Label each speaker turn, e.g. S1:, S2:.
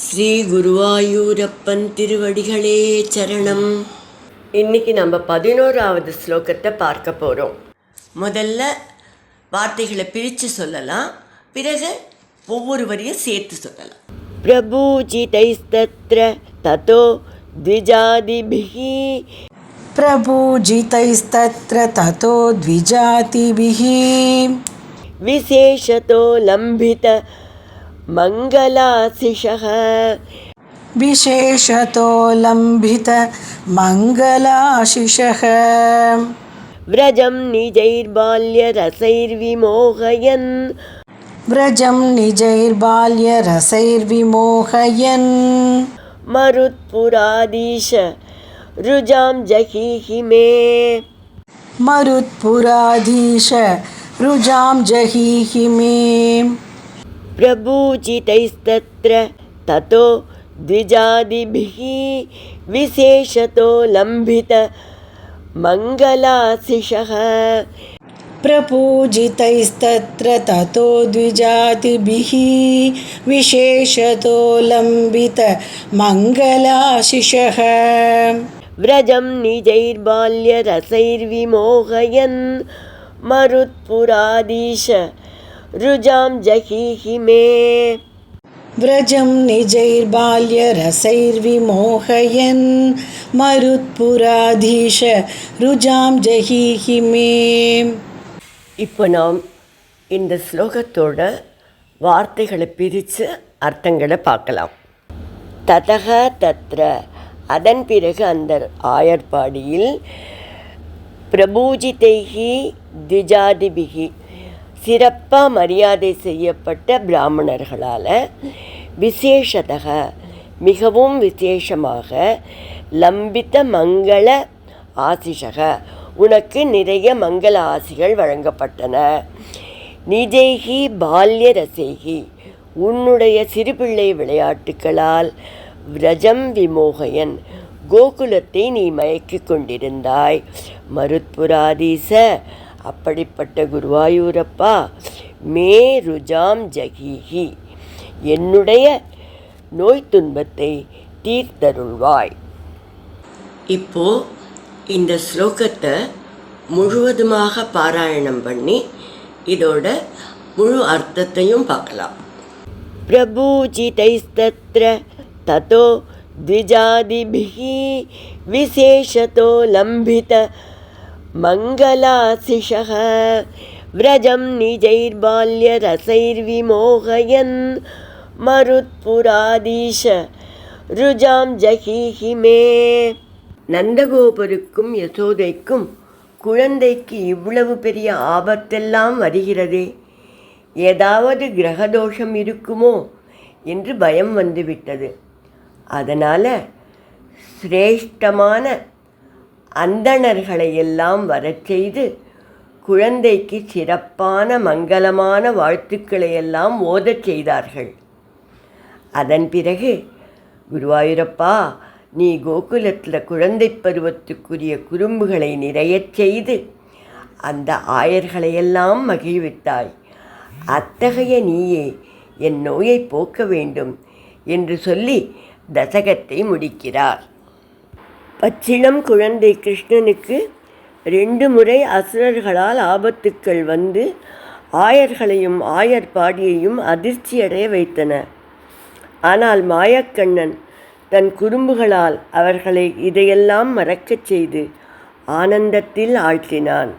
S1: ஸ்ரீ குருவாயூரப்பன் திருவடிகளே சரணம். இன்னைக்கு நம்ம 11வது ஸ்லோகத்தை பார்க்க போகிறோம். முதல்ல வார்த்தைகளை பிரித்து சொல்லலாம், பிறகு ஒவ்வொரு வரியும் சேர்த்து சொல்லலாம். பிரபூஜிதைஸ்தத்ர ததோ த்விஜாதிபிஹி
S2: பிரபூஜிதைஸ்தத்ர ததோ த்விஜாதிபிஹி
S1: விசேஷதோ லம்பித மங்களாசிஷः
S2: விசேஷதோ லம்பித மங்களாசிஷः
S1: व्रजं निजैर्बाल्यरसैर्विमोहयन्
S2: व्रजं निजैर्बाल्यरसैर्विमोहयन्
S1: मरुत्पुराधीश रुजां जहीहि मे
S2: मरुत्पुराधीश रुजां जहीहि मे
S1: प्रभूजितैस्तत्र ततो द्विजादिभिः विशेषतो लम्बित मङ्गलाशिषः
S2: प्रपूजितैस्तत्र ततो द्विजातिभिः विशेषतो लम्बित मङ्गलाशिषः
S1: व्रजं निजैर्बाल्यरसैर्विमोहयन् मरुत्पुराधीश रुजां जहीहि मे
S2: व्रजं निजैर्बाल्यरसैर्विमोहयन् मरुत्पुराधीश रुजां जहीहि मे.
S1: இப்போ நாம் இந்த ஸ்லோகத்தோட வார்த்தைகளை பிரித்து அர்த்தங்களை பார்க்கலாம். ததக தத்ர, அதன் பிறகு அந்த ஆயர்பாடியில், பிரபூஜிதைஹி திஜாதிபிகி, சிறப்பாக மரியாதை செய்யப்பட்ட பிராமணர்களால், விசேஷதக, மிகவும் விசேஷமாக, லம்பித்த மங்கள ஆசிஷக, உனக்கு நிறைய மங்கள ஆசிகள் வழங்கப்பட்டன. நிஜைகி பால்ய ரசைகி, உன்னுடைய சிறுபிள்ளை விளையாட்டுக்களால், விரஜம் விமோகயன், கோகுலத்தை நீ மயக்கிக் கொண்டிருந்தாய். மருத்புராதீச, அப்படிப்பட்ட குருவாயூரப்பா, மே ருஜாம் ஜகீஹி, என்னுடைய நோய் துன்பத்தை தீர்த்தருள்வாய். இப்போ இந்த ஸ்லோகத்தை முழுவதுமாக பாராயணம் பண்ணி இதோட முழு அர்த்தத்தையும் பார்க்கலாம். பிரபூஜிதைஸ்தத்ர ததோ த்விஜாதிபிஹி விசேஷதோ லம்பித மங்களாசிஷः व्रजं निजैर्बाल्यरसैर्विमोहयन् மருத்புராதீஷ ருஜாம் ஜஹீஹி மே. நந்தகோபருக்கும் யசோதைக்கும் குழந்தைக்கு இவ்வளவு பெரிய ஆபத்தெல்லாம் வருகிறதே, ஏதாவது கிரகதோஷம் இருக்குமோ என்று பயம் வந்துவிட்டது. அதனால் சிரேஷ்டமான அந்தணர்களை எல்லாம் வரச் செய்து குழந்தைக்கு சிறப்பான மங்களமான வாழ்த்துக்களை எல்லாம் ஓதச் செய்தார்கள். அதன் பிறகு, குருவாயூரப்பா, நீ கோகுலத்தில் குழந்தை பருவத்துக்குரிய குறும்புகளை நிறையச் செய்து அந்த ஆயர்களையெல்லாம் மகிழ்வித்தாய். அத்தகைய நீயே என் நோயை போக்க வேண்டும் என்று சொல்லி தசகத்தை முடிக்கிறார். பச்சிளம் குழந்தை கிருஷ்ணனுக்கு 2 முறை அசுரர்களால் ஆபத்துக்கள் வந்து ஆயர்களையும் ஆயர்பாடியையும் அதிர்ச்சியடைய வைத்தன. ஆனால் மாயக்கண்ணன் தன் குறும்புகளால் அவர்களை இதையெல்லாம் மறக்கச் செய்து ஆனந்தத்தில் ஆழ்த்தினான்.